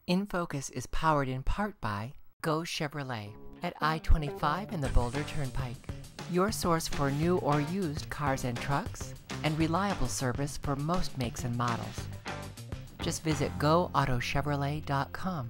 In Focus is powered in part by Go Chevrolet at I-25 and the Boulder Turnpike. Your source for new or used cars and trucks, and reliable service for most makes and models. Just visit GoAutoChevrolet.com.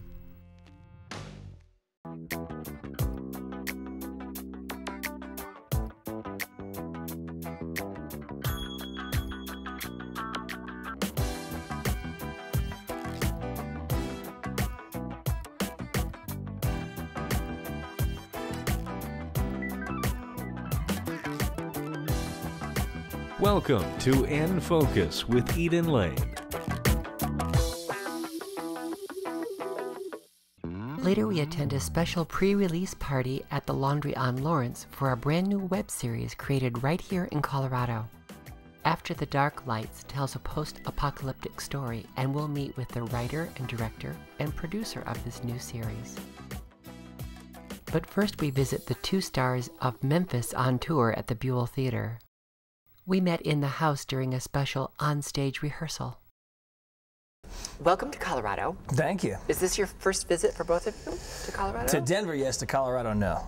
Welcome to In Focus with Eden Lane. Later, we attend a special pre-release party at the Laundry on Lawrence for a brand new web series created right here in Colorado. After the Darklights tells a post-apocalyptic story, and we'll meet with the writer and director and producer of this new series. But first, we visit the two stars of Memphis on tour at the Buell Theatre. We met in the house during a special on-stage rehearsal. Welcome to Colorado. Thank you. Is this your first visit for both of you to Colorado? To Denver, yes. To Colorado, no.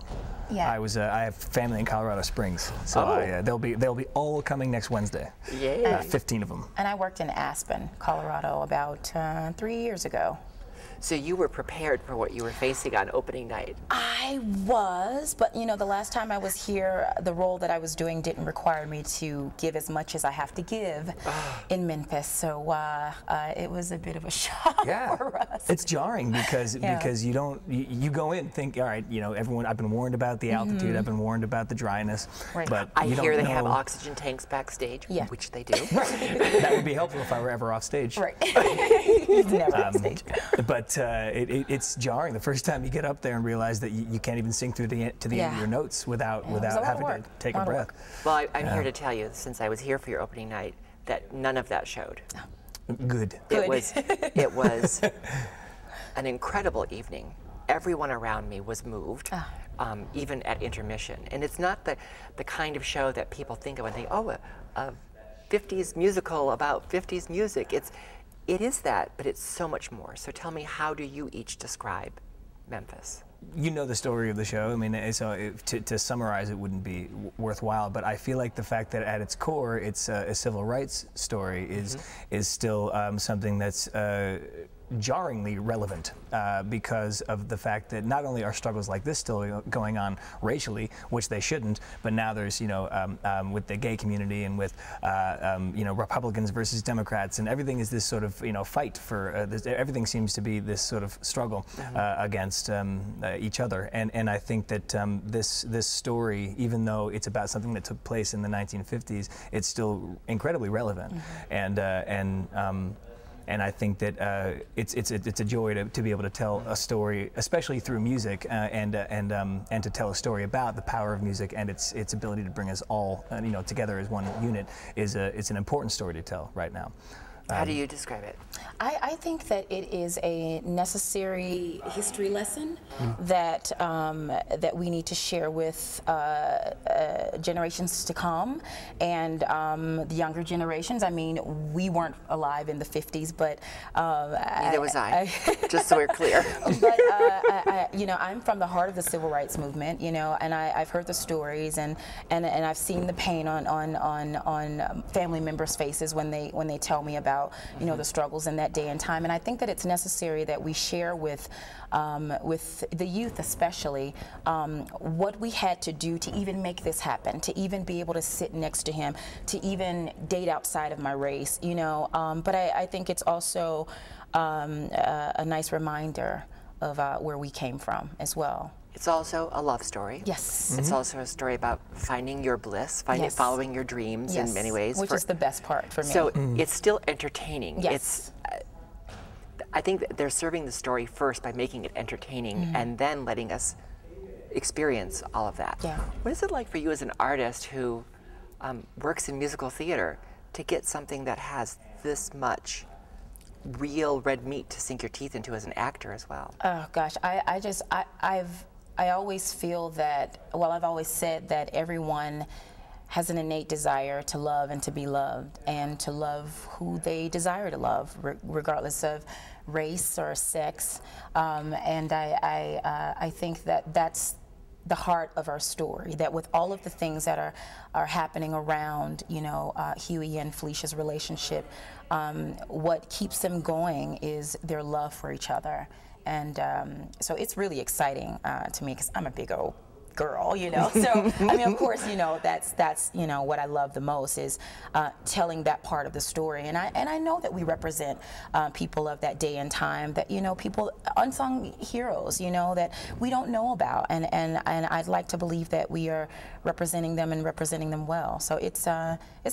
Yeah. I have family in Colorado Springs, so they'll be all coming next Wednesday. Yeah. 15 of them. And I worked in Aspen, Colorado, about 3 years ago. So you were prepared for what you were facing on opening night? I was, but you know, the last time I was here, the role that I was doing didn't require me to give as much as I have to give in Memphis. So it was a bit of a shock for us. It's jarring because you you go in and think, all right, you know, everyone. I've been warned about the altitude. I've been warned about the dryness. Right. But I hear they know. have oxygen tanks backstage, which they do. That would be helpful if I were ever off stage. Right. He's never off stage. But it's jarring the first time you get up there and realize that you can't even sing to the end of your notes without having to take a breath. Well, I'm here to tell you, since I was here for your opening night, that none of that showed. Good. It was an incredible evening. Everyone around me was moved, even at intermission. And it's not the kind of show that people think of when they think, oh, a 50s musical about 50s music. It is that, but it's so much more. So tell me, how do you each describe Memphis? You know the story of the show. I mean, so to summarize it wouldn't be worthwhile, but I feel like the fact that at its core it's a civil rights story is still something that's jarringly relevant because of the fact that not only are struggles like this still going on racially, which they shouldn't, but now there's, you know, with the gay community and with, you know, Republicans versus Democrats, and everything is this sort of, you know, fight for, everything seems to be this sort of struggle against each other. And I think that this story, even though it's about something that took place in the 1950s, it's still incredibly relevant. And I think that it's a joy to be able to tell a story, especially through music, and to tell a story about the power of music and its ability to bring us all, you know, together as one unit. It's an important story to tell right now. How do you describe it? I think that it is a necessary history lesson that that we need to share with generations to come, and the younger generations. I mean, we weren't alive in the 50s, but neither was I. Just so we're clear. But you know, I'm from the heart of the civil rights movement. You know, and I've heard the stories, and I've seen the pain on family members' faces when they tell me about, you know, the struggles in that day and time. And I think that it's necessary that we share with the youth especially what we had to do to even make this happen, to even be able to sit next to him, to even date outside of my race, you know. But I think it's also a nice reminder of where we came from as well. It's also a love story. Yes. It's also a story about finding your bliss, following your dreams in many ways. Which is the best part for me. So it's still entertaining. Yes. I think that they're serving the story first by making it entertaining and then letting us experience all of that. Yeah. What is it like for you as an artist who works in musical theater to get something that has this much real red meat to sink your teeth into as an actor as well? Oh gosh, I always feel that, well, I've always said that everyone has an innate desire to love and to be loved, and to love who they desire to love, regardless of race or sex. And I think that that's the heart of our story, that with all of the things that are happening around, you know, Huey and Felicia's relationship, what keeps them going is their love for each other. And so it's really exciting to me, because I'm a big old girl, you know. So I mean, of course, you know, that's you know what I love the most is telling that part of the story. And I know that we represent people of that day and time, that, you know, people, unsung heroes, you know, that we don't know about, and I'd like to believe that we are representing them and representing them well. So it's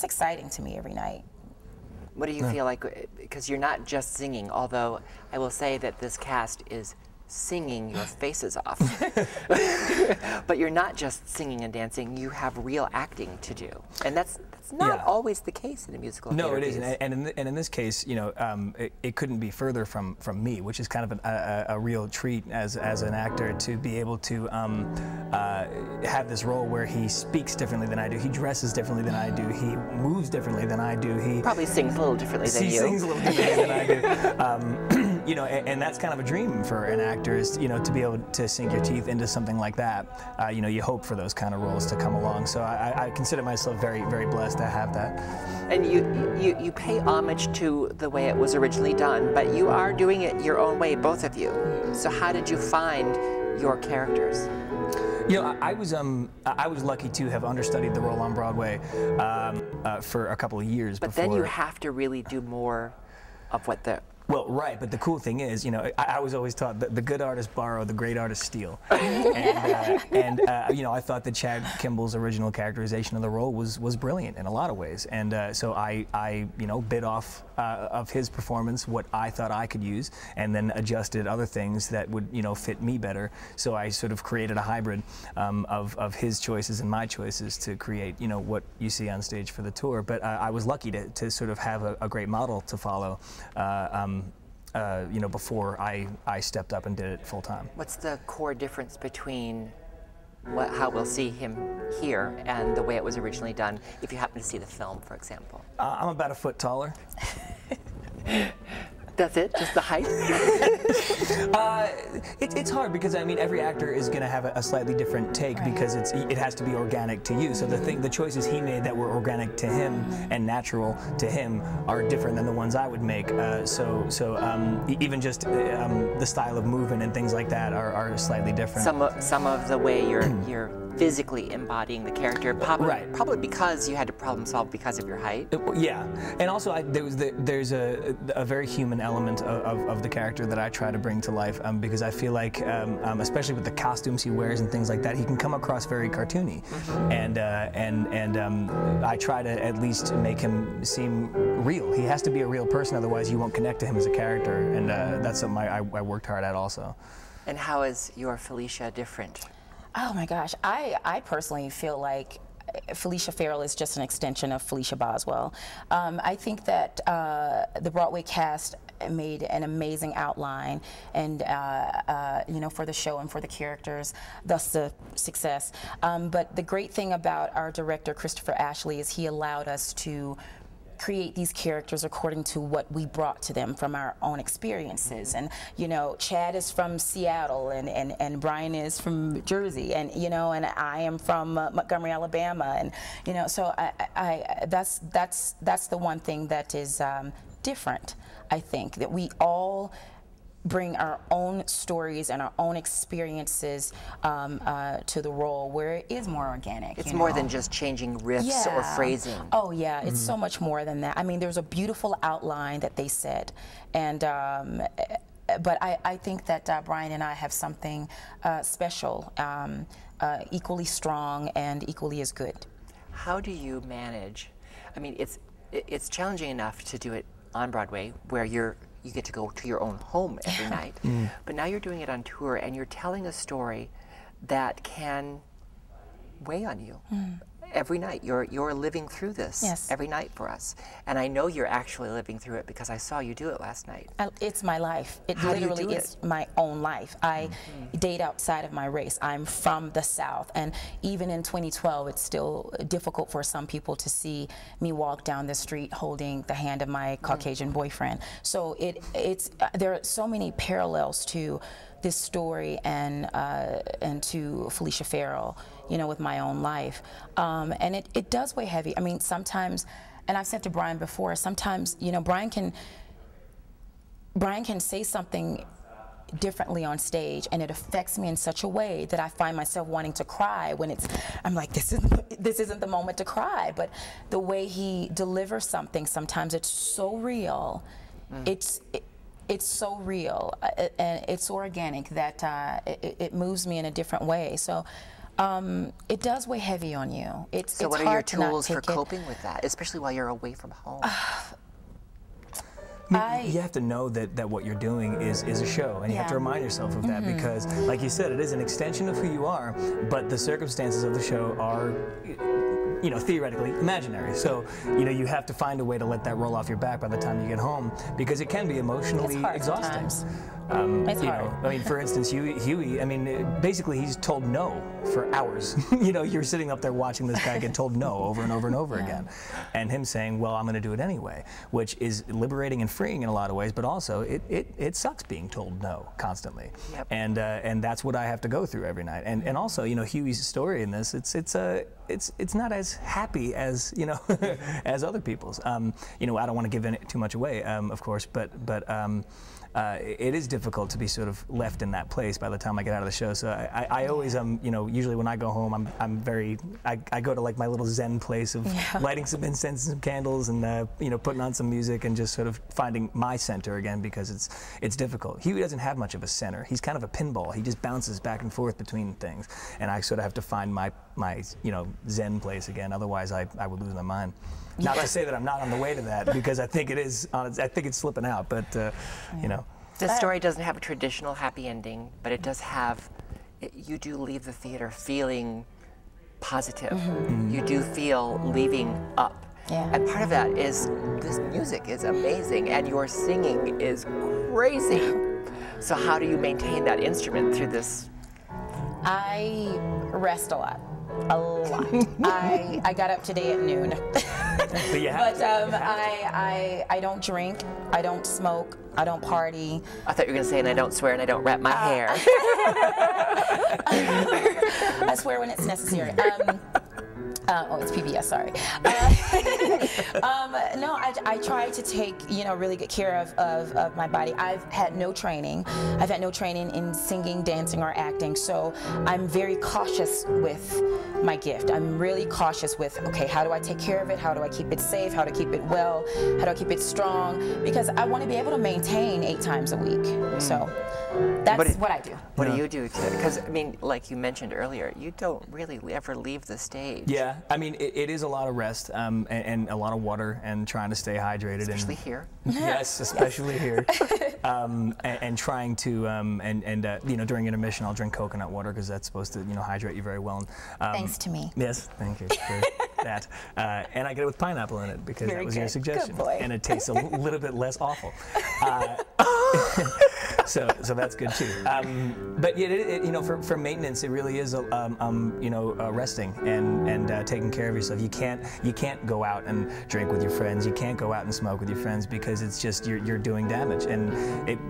exciting to me every night. What do you feel like, because you're not just singing, although I will say that this cast is singing your faces off. But you're not just singing and dancing, you have real acting to do. And that's not always the case in a musical theater. No, it isn't. And in this case, you know, it couldn't be further from me, which is kind of a real treat as an actor, to be able to have this role where he speaks differently than I do, he dresses differently than I do, he moves differently than I do, he probably sings a little differently than you. He sings a little differently than I do. You know, and that's kind of a dream for an actor, is, you know, to be able to sink your teeth into something like that. You know, you hope for those kind of roles to come along. So I consider myself very, very blessed to have that. And you pay homage to the way it was originally done, but you are doing it your own way, both of you. So how did you find your characters? You know, I was lucky to have understudied the role on Broadway for a couple of years before. But then you have to really do more of what the... Well, right, but the cool thing is, you know, I was always taught that the good artists borrow, the great artists steal. And you know, I thought that Chad Kimball's original characterization of the role was brilliant in a lot of ways. And so I you know, bit off of his performance what I thought I could use, and then adjusted other things that would, you know, fit me better. So I sort of created a hybrid of his choices and my choices to create, you know, what you see on stage for the tour. But I was lucky to sort of have a great model to follow. You know, before I stepped up and did it full time. What's the core difference between how we'll see him here and the way it was originally done, if you happen to see the film, for example? I'm about a foot taller. That's it? Just the height? It's hard, because I mean, every actor is going to have a slightly different take, because it has to be organic to you. So the choices he made that were organic to him and natural to him are different than the ones I would make. Even just the style of movement and things like that are slightly different. Some of the way you're physically embodying the character, probably because you had to problem solve because of your height. Yeah, and also there's a very human element of the character that I try to bring to life, because I feel like, especially with the costumes he wears and things like that, he can come across very cartoony, and I try to at least make him seem real. He has to be a real person, otherwise you won't connect to him as a character, and that's something I worked hard at also. And how is your Felicia different? Oh my gosh, I personally feel like Felicia Farrell is just an extension of Felicia Boswell. I think that the Broadway cast made an amazing outline, and you know, for the show and for the characters, thus the success. But the great thing about our director, Christopher Ashley, is he allowed us to create these characters according to what we brought to them from our own experiences. And you know, Chad is from Seattle, and Bryan is from Jersey, and you know, and I am from Montgomery, Alabama, and you know, so that's the one thing that is different. I think that we all bring our own stories and our own experiences to the role, where it is more organic. It's more than just changing riffs or phrasing. Oh yeah, it's so much more than that. I mean, there's a beautiful outline that they set, and but I think that Bryan and I have something special, equally strong and equally as good. How do you manage? I mean, it's challenging enough to do it on Broadway, where you get to go to your own home every night. But now you're doing it on tour, and you're telling a story that can weigh on you. every night. You're living through this every night for us. And I know you're actually living through it because I saw you do it last night. It's my life. It How literally do you do is my own life. I date outside of my race. I'm from the South, and even in 2012, it's still difficult for some people to see me walk down the street holding the hand of my Caucasian boyfriend. So there are so many parallels to this story and to Felicia Farrell, you know, with my own life. And it does weigh heavy. I mean, sometimes, and I've said to Bryan before, sometimes, you know, Bryan can say something differently on stage, and it affects me in such a way that I find myself wanting to cry when I'm like, this isn't the moment to cry. But the way he delivers something, sometimes it's so real. It's so real and it's organic that it moves me in a different way. So it does weigh heavy on you. So what are your tools for coping with that, especially while you're away from home? You have to know that what you're doing is a show, and you have to remind yourself of that, because, like you said, it is an extension of who you are, but the circumstances of the show are, you know, theoretically imaginary. So, you know, you have to find a way to let that roll off your back by the time you get home, because it can be emotionally exhausting. It's you hard. know, I mean, for instance, Huey, I mean, basically he's told no for hours. You know, you're sitting up there watching this guy get told no over and over and over again. And him saying, well, I'm going to do it anyway, which is liberating and freeing in a lot of ways, but also it sucks being told no constantly. Yep. And that's what I have to go through every night. And also, you know, Huey's story in this, it's not as happy as, you know, as other people's. You know, I don't want to give too much away, of course, but it is difficult to be sort of left in that place by the time I get out of the show. So I always, you know, usually when I go home, I go to like my little Zen place of lighting some incense and some candles and, you know, putting on some music and just sort of finding my center again, because it's difficult. Huey doesn't have much of a center. He's kind of a pinball. He just bounces back and forth between things. And I sort of have to find my you know, Zen place again. Otherwise I would lose my mind. Not to say that I'm not on the way to that, because I think it is. I think it's slipping out, but you know. This story doesn't have a traditional happy ending, but it does have. You do leave the theater feeling positive. You do feel leaving up, and part of that is this music is amazing, and your singing is crazy. So how do you maintain that instrument through this? I rest a lot. A lot. I got up today at noon. But I don't drink, I don't smoke, I don't party. I thought you were going to say, and I don't swear, and I don't wrap my hair. I swear when it's necessary. Oh, it's PBS, sorry. No, I try to take, you know, really good care of my body. I've had no training. I've had no training in singing, dancing, or acting, so I'm very cautious with my gift. I'm really cautious with, okay, how do I take care of it? How do I keep it safe? How to keep it well? How do I keep it strong? Because I want to be able to maintain 8 times a week. So that's what I do. What do you do? Because, I mean, like you mentioned earlier, you don't really ever leave the stage. Yeah. I mean, it is a lot of rest and a lot of water and trying to stay hydrated. Especially here. Yes, especially here. And trying to, you know, during intermission, I'll drink coconut water because that's supposed to, you know, hydrate you very well. Thanks to me. Yes, thank you for that. And I get it with pineapple in it because that was your suggestion. Good boy. And it tastes a little bit less awful. So that's good too. But yeah, you know, for maintenance, it really is, you know, resting and taking care of yourself. You can't go out and drink with your friends. You can't go out and smoke with your friends because it's just you're doing damage, and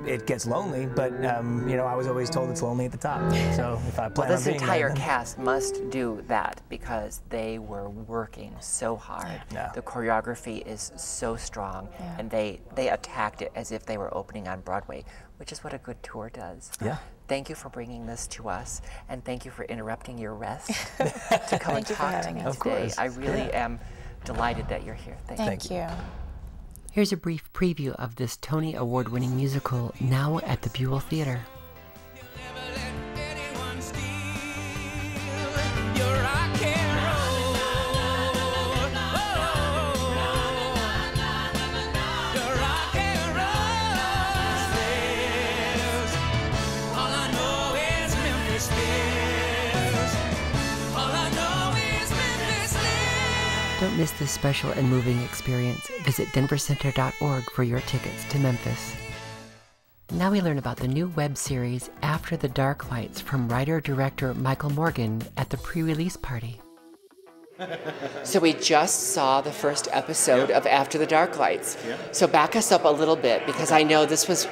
it gets lonely. But you know, I was always told it's lonely at the top. So if I plan on being there, this entire cast must do that because they were working so hard. Yeah. The choreography is so strong, and they attacked it as if they were opening on Broadway, which is what a good tour does. Yeah. Thank you for bringing this to us, and thank you for interrupting your rest to come and talk to me today. Of course. I really am delighted that you're here. Thank you. Here's a brief preview of this Tony Award-winning musical now at the Buell Theatre. All I know is Memphis. miss this special and moving experience, visit denvercenter.org for your tickets to Memphis. Now we learn about the new web series After the Darklights from writer-director Michael Morgan at the pre-release party. So we just saw the first episode of After the Darklights. So back us up a little bit, because I know this was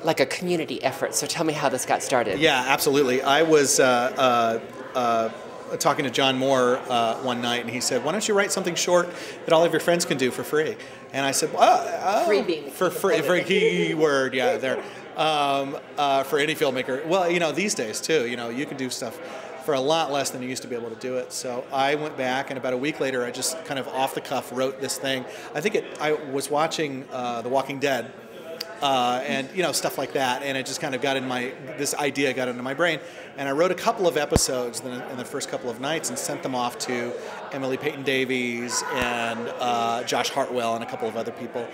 like a community effort. So tell me how this got started. Yeah, absolutely. I was talking to John Moore one night, and he said, "Why don't you write something short that all of your friends can do for free?" And I said, Free being for free, for a key word, yeah, there, for any filmmaker. Well, these days too, you can do stuff for a lot less than you used to be able to do it. So I went back, and about a week later, I just kind of off the cuff wrote this thing. I was watching The Walking Dead, and stuff like that, and it just kind of this idea got into my brain, and I wrote a couple of episodes in the first couple of nights and sent them off to Emily Peyton Davies and Josh Hartwell and a couple of other people,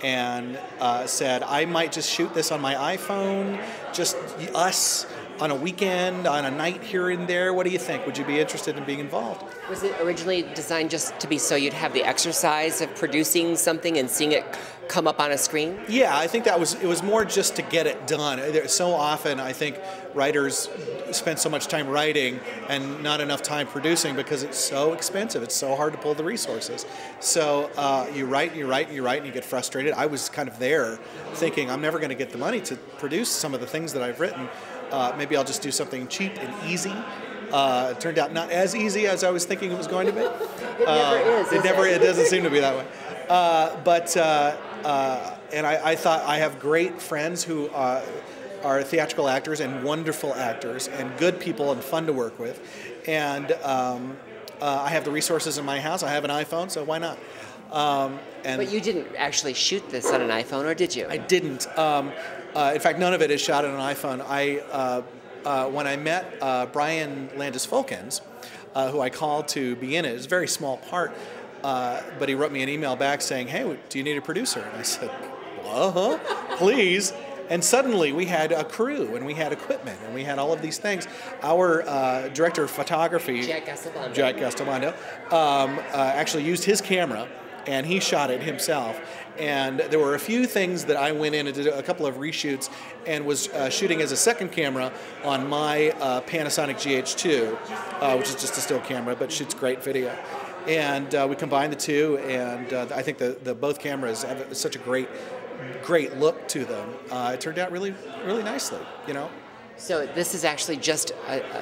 and said I might just shoot this on my iPhone, just us on a weekend, on a night here and there. What do you think? Would you be interested in being involved? Was it originally designed just to be so you'd have the exercise of producing something and seeing it come up on a screen? Yeah, I think it was more just to get it done. So often I think writers spend so much time writing and not enough time producing because it's so expensive. It's so hard to pull the resources. So you write, and you get frustrated. I was kind of there thinking I'm never going to get the money to produce some of the things that I've written. Maybe I'll just do something cheap and easy. It turned out not as easy as I was thinking it was going to be. It never is. It doesn't seem to be that way. And I thought I have great friends who are theatrical actors and wonderful actors and good people and fun to work with. And I have the resources in my house. I have an iPhone, so why not? But you didn't actually shoot this on an iPhone, or did you? I didn't. In fact, none of it is shot on an iPhone. When I met Brian Landis-Folkens, who I called to be in it, it's a very small part, but he wrote me an email back saying, "Hey, do you need a producer?" And I said, please. And suddenly we had a crew, and we had equipment, and we had all of these things. Our director of photography, Jack Castellano, actually used his camera, and he shot it himself. And there were a few things that I went in and did a couple of reshoots and was shooting as a second camera on my Panasonic GH2, which is just a still camera, but shoots great video. And we combined the two, and I think the both cameras have such a great look to them. It turned out really, really nicely, So this is actually just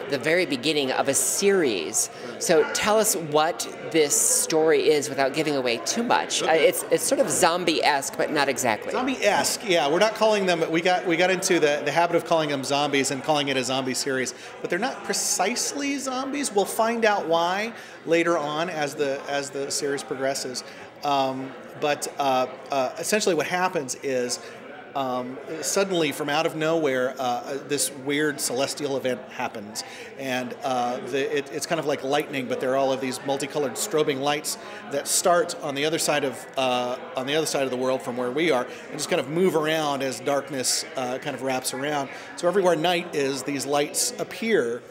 the very beginning of a series. So tell us what this story is without giving away too much. It's sort of zombie-esque, but not exactly. Zombie-esque, yeah. We're not calling them. We got into the habit of calling them zombies and calling it a zombie series, but they're not precisely zombies. We'll find out why later on as the series progresses. But essentially, what happens is. Suddenly, from out of nowhere, this weird celestial event happens, and it's kind of like lightning, but there are all of these multicolored strobing lights that start on the other side of the world from where we are, and just kind of move around as darkness kind of wraps around. So everywhere night is, these lights appear,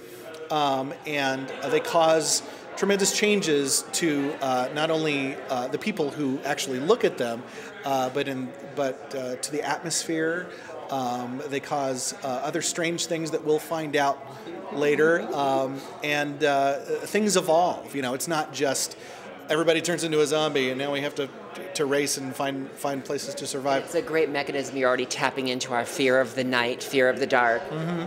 and they cause tremendous changes to not only the people who actually look at them, but to the atmosphere. They cause other strange things that we'll find out later, and things evolve. It's not just everybody turns into a zombie and now we have to race and find places to survive. It's a great mechanism. You're already tapping into our fear of the night, fear of the dark. Mm-hmm.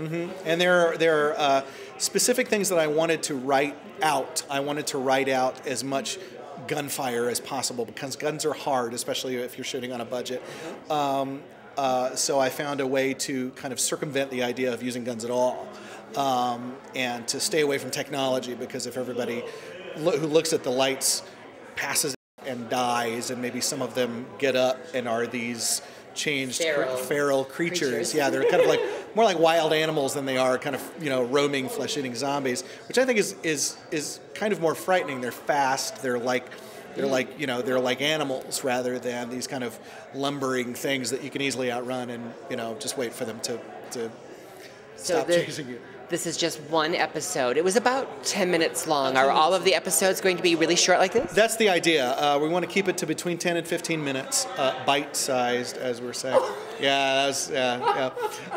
Mm-hmm. And there are specific things that I wanted to write out. I wanted to write out as much gunfire as possible because guns are hard, especially if you're shooting on a budget. So I found a way to kind of circumvent the idea of using guns at all, and to stay away from technology, because if everybody who looks at the lights passes and dies, and maybe some of them get up and are these changed feral creatures. Yeah, they're kind of more like wild animals than they are kind of roaming flesh-eating zombies, which I think is kind of more frightening. They're fast. They're like animals rather than these kind of lumbering things that you can easily outrun and just wait for them to stop chasing you. this is just one episode. It was about 10 minutes long. Are all of the episodes going to be really short like this? That's the idea. We want to keep it to between 10 and 15 minutes, bite-sized, as we're saying. Yeah, that's yeah.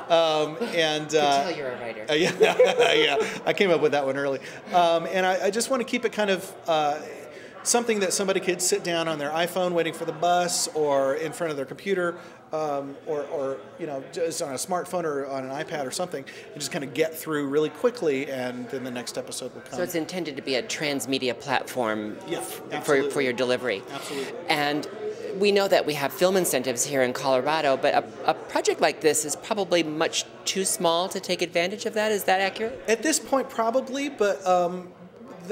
And I can tell you're a writer. yeah, I came up with that one early. And I just want to keep it kind of something that somebody could sit down on their iPhone waiting for the bus, or in front of their computer, or just on a smartphone or on an iPad or something, and just kind of get through really quickly, and then the next episode will come. So it's intended to be a transmedia platform for your delivery. Absolutely. And we know that we have film incentives here in Colorado, but a project like this is probably much too small to take advantage of that. Is that accurate? At this point, probably, but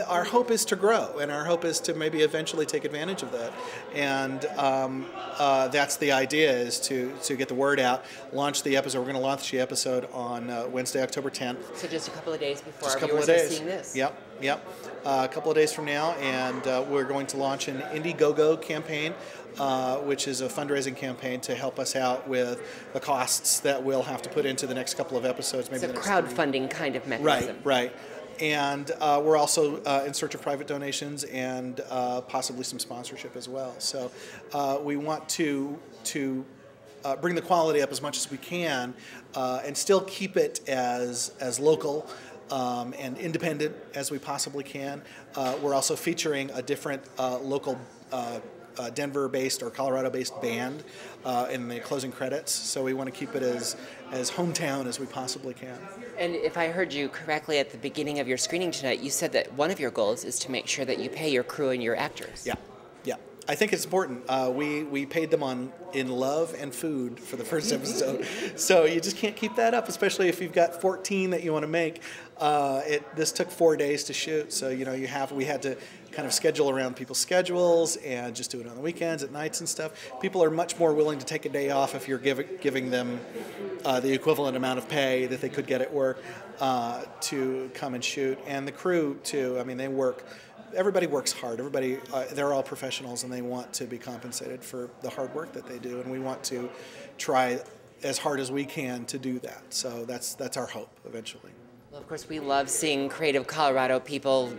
our hope is to grow, and our hope is to maybe eventually take advantage of that. And that's the idea, is to get the word out, launch the episode. We're going to launch the episode on Wednesday, October 10th. So just a couple of days before Just our a couple viewers of days. are seeing this. Yep. A couple of days from now, and we're going to launch an Indiegogo campaign, which is a fundraising campaign to help us out with the costs that we'll have to put into the next couple of episodes. Maybe It's a the next crowdfunding kind of mechanism. Right. And we're also in search of private donations and possibly some sponsorship as well. So we want to bring the quality up as much as we can, and still keep it as local and independent as we possibly can. We're also featuring a different local Denver-based or Colorado-based band in the closing credits, so we want to keep it as hometown as we possibly can. And if I heard you correctly at the beginning of your screening tonight, you said that one of your goals is to make sure that you pay your crew and your actors. Yeah. I think it's important. We paid them in love and food for the first episode, so you just can't keep that up, especially if you've got 14 that you want to make. This took 4 days to shoot, so we had to kind of schedule around people's schedules and just do it on the weekends, at nights and stuff. People are much more willing to take a day off if you're giving them the equivalent amount of pay that they could get at work to come and shoot. And the crew too. I mean, they work. Everybody works hard. Everybody, they're all professionals, and they want to be compensated for the hard work that they do. And we want to try as hard as we can to do that. So that's our hope eventually. Well, of course, we love seeing creative Colorado people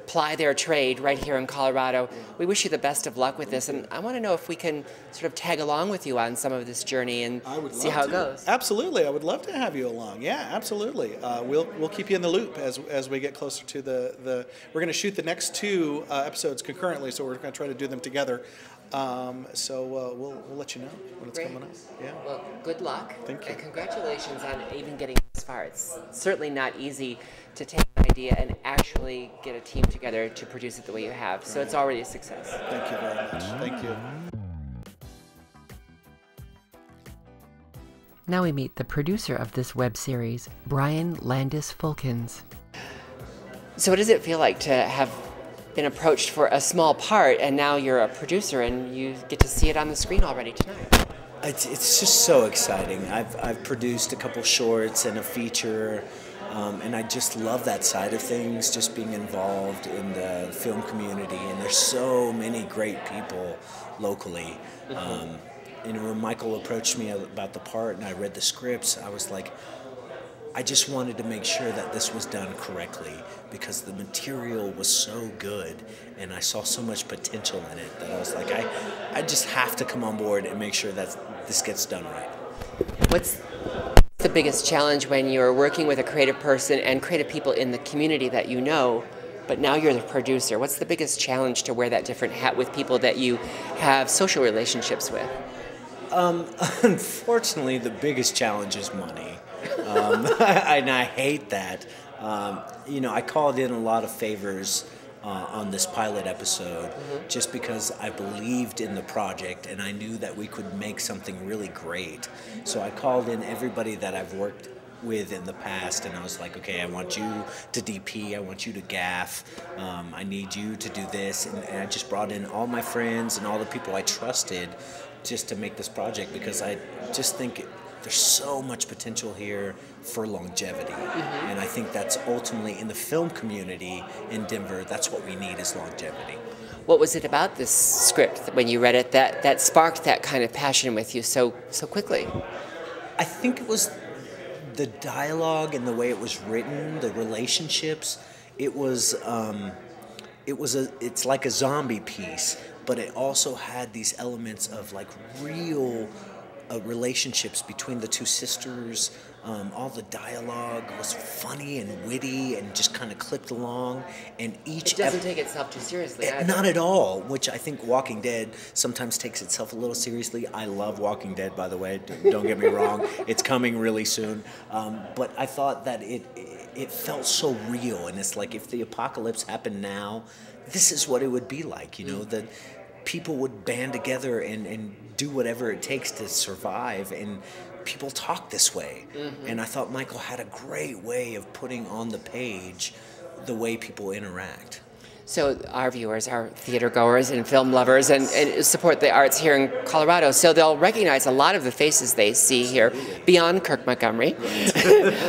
ply their trade right here in Colorado. We wish you the best of luck with this, and I want to know if we can sort of tag along with you on some of this journey and see how it goes. Absolutely, I would love to have you along. Yeah, absolutely. We'll keep you in the loop as we get closer to the. We're going to shoot the next 2 episodes concurrently, so we're going to try to do them together. So we'll let you know when it's coming up. Yeah. Well, good luck. Thank you. And congratulations on even getting this far. It's certainly not easy to take an idea and actually get a team together to produce it the way you have. So it's already a success. Thank you very much. Thank you. Now we meet the producer of this web series, Bryan Fenkart. So what does it feel like to have been approached for a small part, and now you're a producer and you get to see it on the screen already tonight? It's just so exciting. I've produced a couple shorts and a feature, and I just love that side of things, just being involved in the film community. And there's so many great people locally. When Michael approached me about the part and I read the scripts, I was like, I just wanted to make sure that this was done correctly, because the material was so good and I saw so much potential in it that I was like, I just have to come on board and make sure that this gets done right. What's the biggest challenge when you're working with a creative person and creative people in the community that you know, but now you're the producer? What's the biggest challenge to wear that different hat with people that you have social relationships with? Unfortunately, the biggest challenge is money. And I hate that. I called in a lot of favors on this pilot episode just because I believed in the project and I knew that we could make something really great. So I called in everybody that I've worked with in the past, and I was like, okay, I want you to DP, I want you to gaff, I need you to do this, and I just brought in all my friends and all the people I trusted just to make this project, because I just think there's so much potential here for longevity. And I think that's ultimately, in the film community in Denver, that's what we need, is longevity. What was it about this script when you read it that sparked that kind of passion with you so quickly? I think it was the dialogue and the way it was written, the relationships, it's like a zombie piece, but it also had these elements of like real relationships between the two sisters. All the dialogue was funny and witty and just kind of clipped along. And each it doesn't take itself too seriously. Not at all, which I think Walking Dead sometimes takes itself a little seriously. I love Walking Dead, by the way. Don't get me wrong. It's coming really soon. But I thought that it felt so real. And it's like if the apocalypse happened now, this is what it would be like, you know, that people would band together and do whatever it takes to survive. And people talk this way. And I thought Michael had a great way of putting on the page the way people interact. So our viewers are theater goers and film lovers and support the arts here in Colorado. So they'll recognize a lot of the faces they see here beyond Kirk Montgomery.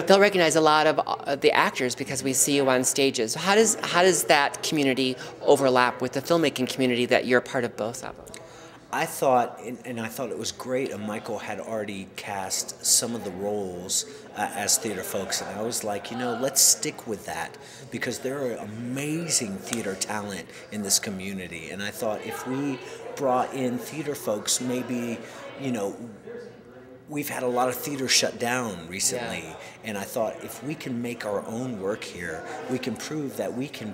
They'll recognize a lot of the actors because we see you on stages. How does that community overlap with the filmmaking community that you're part of both of them? I thought, and I thought it was great, and Michael had already cast some of the roles as theater folks, and I was like, you know, let's stick with that, because there are amazing theater talent in this community, and I thought if we brought in theater folks, maybe, you know, we've had a lot of theater shut down recently, and I thought if we can make our own work here, we can prove that we can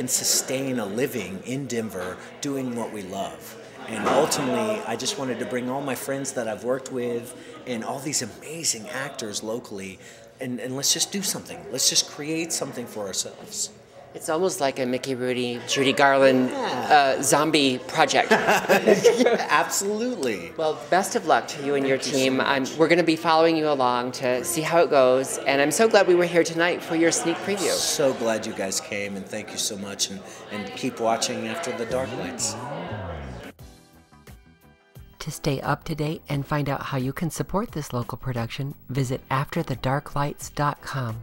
sustain a living in Denver doing what we love. And ultimately, I just wanted to bring all my friends that I've worked with and all these amazing actors locally, and let's just do something. Let's just create something for ourselves. It's almost like a Mickey Rooney, Judy Garland zombie project. Absolutely. Well, best of luck to you and your team. We're going to be following you along to see how it goes, and I'm so glad we were here tonight for your sneak preview. So glad you guys came, and thank you so much, and keep watching after the Darklights. To stay up to date and find out how you can support this local production, visit afterthedarklights.com.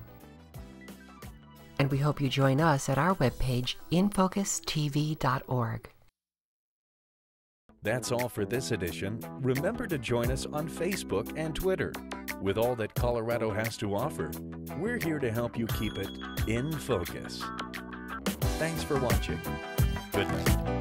And we hope you join us at our webpage, infocustv.org. That's all for this edition. Remember to join us on Facebook and Twitter. With all that Colorado has to offer, we're here to help you keep it in focus. Thanks for watching. Good night.